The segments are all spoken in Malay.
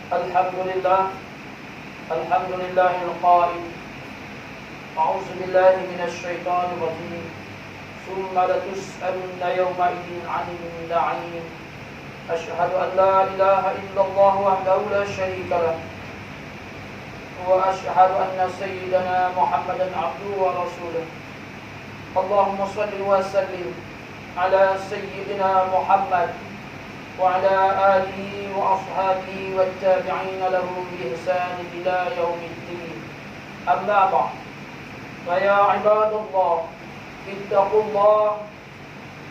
Alhamdulillah, alhamdulillahil a'udzu billahi minasyaitonir rajim. Tsumma latus'alunna yawma'idin 'anil na'im. Asyhadu an la ilaha illallah wahdahu la syarika lah. Wa asyhadu anna sayyidana Muhammadan 'abduhu wa rasuluh. Allahumma shalli wa sallim ala sayyidina Muhammad wa ala alihi wa ashabihi wa tabi'in lahum bi ihsan ila yaumiddin. Amma ba'd. Fa ya ibadallah, ittaqullah,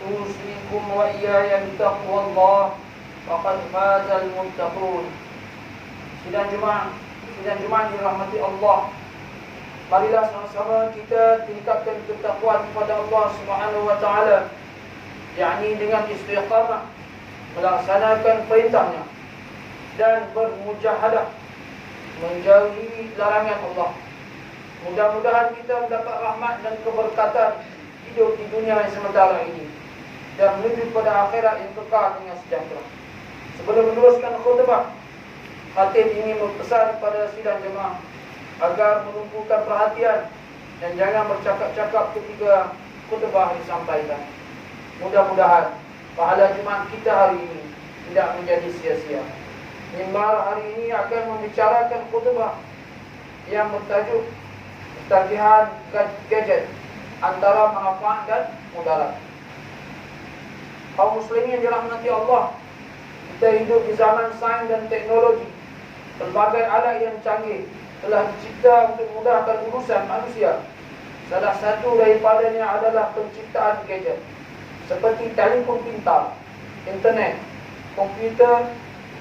usikum wa iyaya bittaqwallah, faqad fazal muttaqun. Sidang Jumaat dirahmati Allah. Marilah sama-sama kita tingkatkan ketakwaan kepada Allah Subhanahu wa taala, yakni dengan istiqamah melaksanakan perintahnya dan bermujahadah menjauhi larangan Allah. Mudah-mudahan kita mendapat rahmat dan keberkatan hidup di dunia yang sementara ini dan menuju pada akhirat yang kekal dengan sejahtera. Sebelum meneruskan khutbah, khatib ingin berpesan pada sidang jemaah agar menumpukan perhatian dan jangan bercakap-cakap ketika khutbah disampaikan. Mudah-mudahan pahala Jumaat kita hari ini tidak menjadi sia-sia. Mimbar hari ini akan membicarakan khutbah yang bertajuk tagihan gadget antara manfaat dan mudarat. Kaum muslimin dirahmati Allah, kita hidup di zaman sains dan teknologi. Pelbagai alat yang canggih telah dicipta untuk memudahkan urusan manusia. Salah satu daripadanya adalah penciptaan gadget seperti telefon pintar, internet, komputer,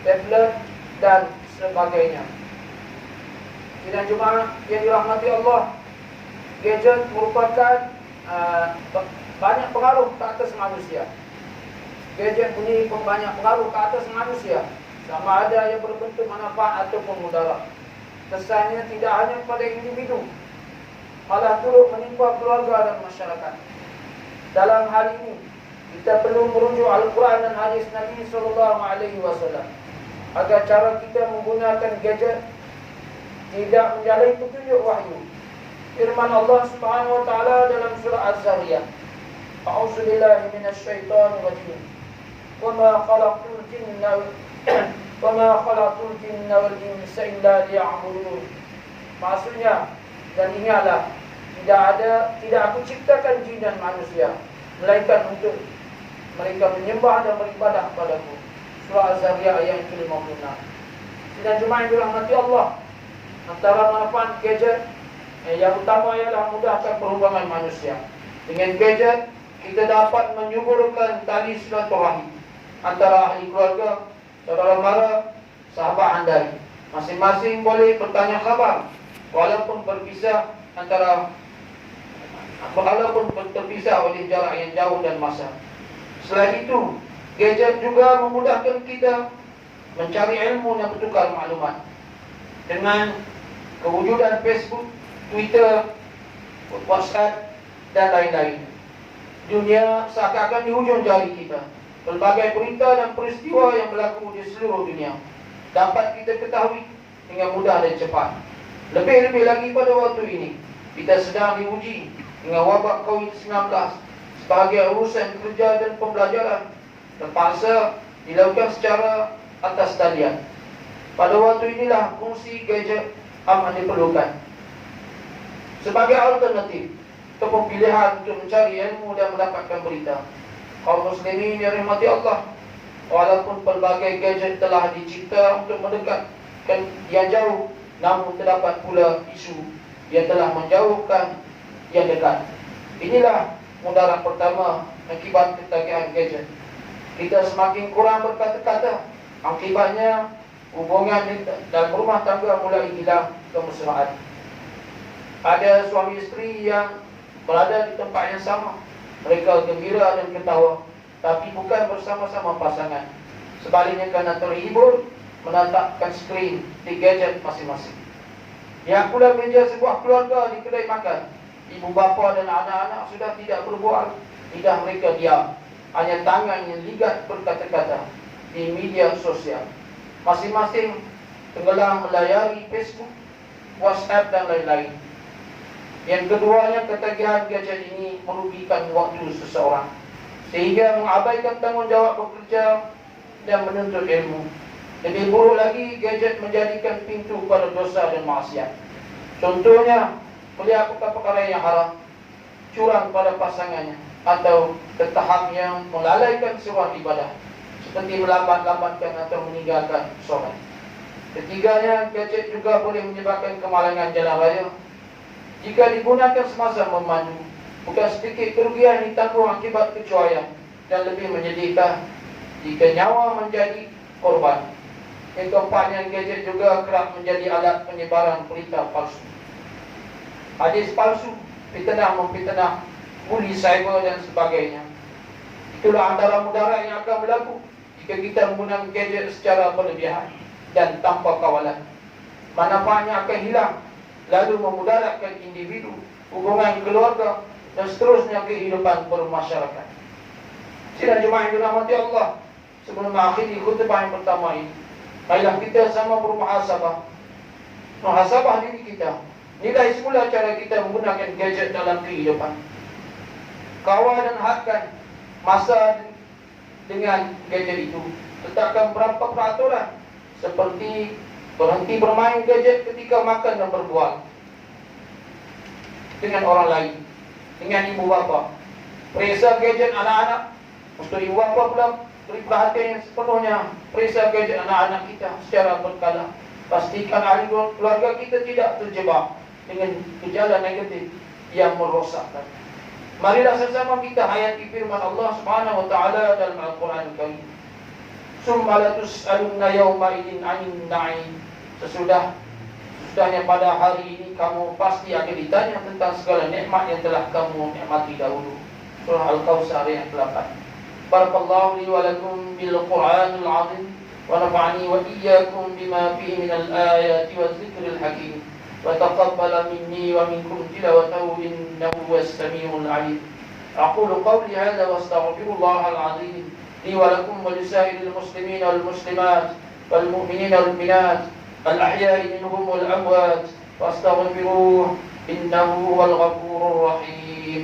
tablet dan sebagainya. Sidang Jumaat yang dirahmati Allah, gadget merupakan banyak pengaruh ke atas manusia. Gadget punya banyak pengaruh ke atas manusia, sama ada yang berbentuk manfaat ataupun mudarat. Kesannya tidak hanya pada individu, malah turut menimpa keluarga dan masyarakat. Dalam hal ini, kita perlu merujuk Al-Quran dan hadis Nabi SAW agar cara kita menggunakan gadget tidak menjalani petunjuk wahyu. Firman Allah Subhanahu wa taala dalam surah Az-Zariyat, A'udzu billahi minasyaitonir rajim. Wa ma khalaqtul jinna wal insa illa liya'budun. Maksudnya, dan ingatlah, tidak aku ciptakan jin dan manusia melainkan untuk mereka menyembah dan beribadah kepadaku. Surah Az-Zariyat ayat ke-56. Sidang Jumaat yang dirahmati Allah, antara manfaat gadget yang utama ialah memudahkan perhubungan manusia. Dengan gadget, kita dapat menyuburkan tali silaturahmi antara ahli keluarga, saudara mara, sahabat handai. Masing-masing boleh bertanya khabar walaupun terpisah oleh jarak yang jauh dan masa. Selain itu, gadget juga memudahkan kita mencari ilmu dan bertukar maklumat. Dengan kewujudan Facebook, Twitter, WhatsApp dan lain-lain, dunia seakan-akan di hujung jari kita. Pelbagai berita dan peristiwa yang berlaku di seluruh dunia dapat kita ketahui dengan mudah dan cepat. Lebih-lebih lagi pada waktu ini, kita sedang diuji dengan wabak COVID-19 sebagai urusan kerja dan pembelajaran terpaksa dilakukan secara atas talian. Pada waktu inilah fungsi gadget amat diperlukan sebagai alternatif ataupun pilihan untuk mencari ilmu dan mendapatkan berita. Kaum muslimin yang dirahmati Allah, walaupun pelbagai gadget telah dicipta untuk mendekatkan yang jauh, namun terdapat pula isu yang telah menjauhkan yang dekat. Inilah mudarat pertama akibat ketagihan gadget. Kita semakin kurang berkata-kata. Akibatnya hubungan dalam rumah tangga mulai hilang kemesraan. Ada suami isteri yang berada di tempat yang sama, mereka gembira dan ketawa, tapi bukan bersama-sama pasangan. Sebaliknya kerana terhibur menatapkan skrin di gadget masing-masing. Yang pula meja sebuah keluarga di kedai makan, ibu bapa dan anak-anak sudah tidak berbual, lidah mereka diam, hanya tangan yang ligat berkata-kata di media sosial. Masing-masing tenggelam melayari Facebook, WhatsApp dan lain-lain. Yang keduanya, ketagihan gadget ini merugikan waktu seseorang sehingga mengabaikan tanggungjawab bekerja dan menuntut ilmu. Lebih buruk lagi, gadget menjadikan pintu pada dosa dan maksiat. Contohnya, melihat perkara-perkara yang haram, curang pada pasangannya, atau ke tahap yang melalaikan sebuah ibadah, seperti melambat-lambatkan atau meninggalkan solat. Ketiganya, gadget juga boleh menyebabkan kemalangan jalan raya jika digunakan semasa memandu. Bukan sedikit kerugian ditanggung akibat kecuaian, dan lebih menyedihkan jika nyawa menjadi korban. Yang keempatnya, gadget juga kerap menjadi alat penyebaran berita palsu, hadis palsu, fitnah-memfitnah, buli cyber dan sebagainya. Itulah antara mudarat yang akan berlaku jika kita menggunakan gadget secara berlebihan dan tanpa kawalan. Manfaatnya akan hilang, lalu memudaratkan individu, hubungan keluarga, dan seterusnya kehidupan bermasyarakat. Sidang jemaah yang dirahmati Allah, sebelum mengakhiri khutbah yang pertama ini, marilah kita sama bermuhasabah, muhasabah diri kita. Nilai semula cara kita menggunakan gadget dalam kehidupan. Kawal dan hadkan masa dengan gadget itu. Letakkan berapa peraturan, seperti berhenti bermain gadget ketika makan dan berbual dengan orang lain, dengan ibu bapa. Periksa gadget anak-anak, untuk ibu bapa pula beri perhatian yang sepenuhnya. Periksa gadget anak-anak kita secara berkala. Pastikan ahli keluarga kita tidak terjebak dengan gejala negatif yang merosakkan. Marilah sesama kita hayati firman Allah Subhanahu wa taala dalam Al-Qur'an Al-Karim. Summa la tus'alunna yawma idzin 'anil na'im. Sesudahnya pada hari ini kamu pasti akan ditanya tentang segala nikmat yang telah kamu nikmati dahulu. Surah Al-Kautsar ayat 8. Barakallahu li wa lakum bil Qur'anil 'azim wa nafa'ani wa iyyakum bima fihi minal ayati waz zikril hakim. وتقبل مني ومنكم تلاوته إنه هو السميع العليم. أقول قولي هذا واستغفر الله العظيم لي ولكم ولسائر المسلمين والمسلمات والمؤمنين والمؤمنات الأحياء منهم والأموات، واستغفروه إنه هو الغفور الرحيم.